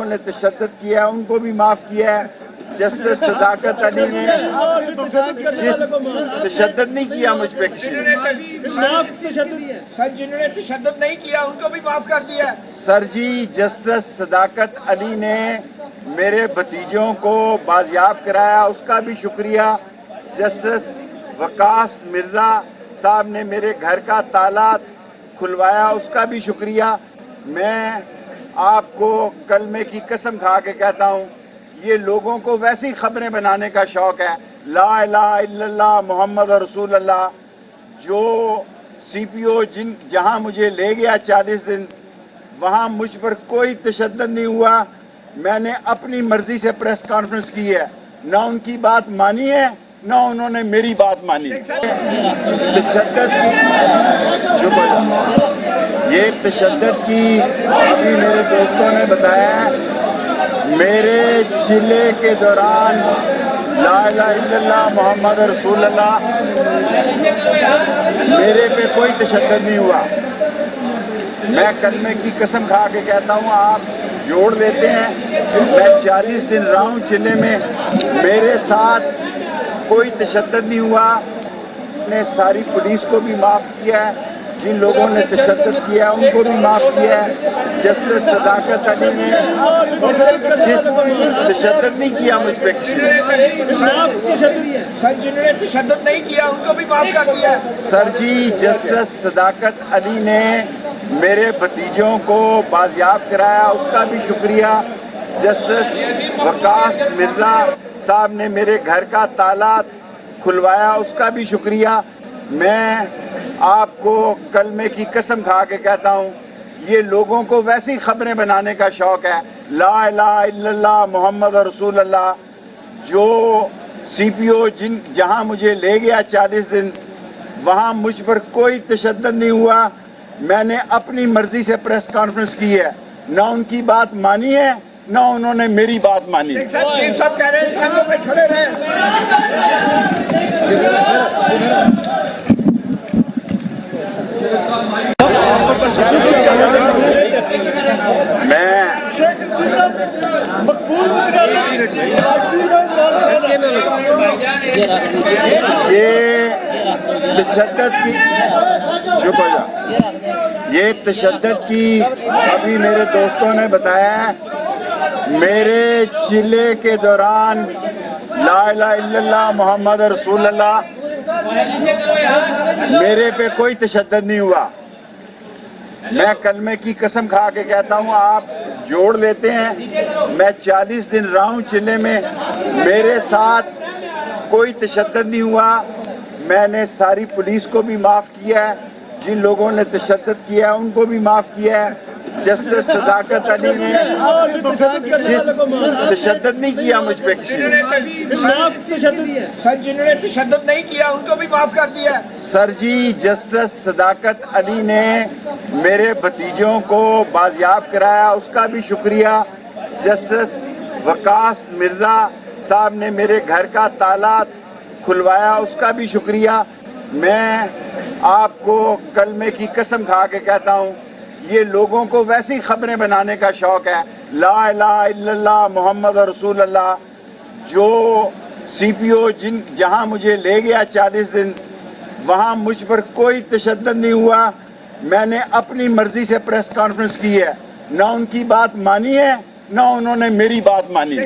لوگوں نے تشدد کیا ہے ان کو بھی معاف کیا ہے. جسٹس صداقت علی نے تشدد نہیں کیا مجھ پہ کسی نے. سر جنہوں نے تشدد نہیں کیا ان کو بھی معاف کر دیا. سر جی جسٹس صداقت علی نے میرے بھتیجوں کو بازیاب کرایا اس کا بھی شکریہ. جسٹس وقاص مرزا صاحب نے میرے گھر کا تالا کھلوایا اس کا بھی شکریہ. میں آپ کو کلمے کی قسم کھا کے کہتا ہوں یہ لوگوں کو ویسی خبریں بنانے کا شوق ہے. لا الہ الا اللہ محمد رسول اللہ. جو سی پی او جہاں مجھے لے گیا 40 دن وہاں مجھ پر کوئی تشدد نہیں ہوا. میں نے اپنی مرضی سے پریس کانفرنس کی ہے. نہ ان کی بات مانی ہے نہ انہوں نے میری بات مانی. تشدد کی یہ تشدد کی ابھی میرے دوستوں نے بتایا میرے چلے کے دوران لا الہ الا اللہ محمد رسول اللہ میرے پہ کوئی تشدد نہیں ہوا. میں کلمے کی قسم کھا کے کہتا ہوں آپ جوڑ لیتے ہیں. میں 40 دن رہا ہوں چلے میں میرے ساتھ کوئی تشدد نہیں ہوا. نے ساری پولیس کو بھی معاف کیا ہے. جن لوگوں نے تشدد کیا ان کو بھی معاف کیا ہے. جسٹس صداقت علی نے تشدد نہیں کیا مجھ پہ کسی نے. سر جنہوں نے تشدد نہیں کیا ان کو بھی معاف کر دیا. سر جی جسٹس صداقت علی نے میرے بھتیجوں کو بازیاب کرایا اس کا بھی شکریہ. جسٹس وقاص مرزا صاحب نے میرے گھر کا تالا کھلوایا اس کا بھی شکریہ. میں آپ کو کلمے کی قسم کھا کے کہتا ہوں یہ لوگوں کو ویسی خبریں بنانے کا شوق ہے. لا الہ الا اللہ محمد رسول اللہ. جو سی پی او جہاں مجھے لے گیا 40 دن وہاں مجھ پر کوئی تشدد نہیں ہوا. میں نے اپنی مرضی سے پریس کانفرنس کی ہے. نہ ان کی بات مانی ہے نہ انہوں نے میری بات مانی. سب کہہ رہے ہیں پہ کھڑے رہیں. یہ تشدد کی ابھی میرے دوستوں نے بتایا میرے چلے کے دوران لا الہ الا اللہ محمد رسول اللہ میرے پہ کوئی تشدد نہیں ہوا. میں کلمے کی قسم کھا کے کہتا ہوں آپ جوڑ لیتے ہیں. میں 40 دن رہا ہوں چلے میں میرے ساتھ کوئی تشدد نہیں ہوا. میں نے ساری پولیس کو بھی معاف کیا ہے. جن لوگوں نے تشدد کیا ہے ان کو بھی معاف کیا ہے. جسٹس صداقت علی نے تشدد نہیں کیا مجھ پہ کسی نے. سر جنہوں نے تشدد نہیں کیا ان کو بھی معاف کر دیا. سر جی جسٹس صداقت علی نے میرے بھتیجوں کو بازیاب کرایا اس کا بھی شکریہ. جسٹس وقاص مرزا صاحب نے میرے گھر کا تالا کھلوایا اس کا بھی شکریہ. میں آپ کو کلمے کی قسم کھا کے کہتا ہوں یہ لوگوں کو ویسی خبریں بنانے کا شوق ہے. لا الہ الا اللہ محمد رسول اللہ. جو سی پی او جہاں مجھے لے گیا 40 دن وہاں مجھ پر کوئی تشدد نہیں ہوا. میں نے اپنی مرضی سے پریس کانفرنس کی ہے. نہ ان کی بات مانی ہے نہ انہوں نے میری بات مانی.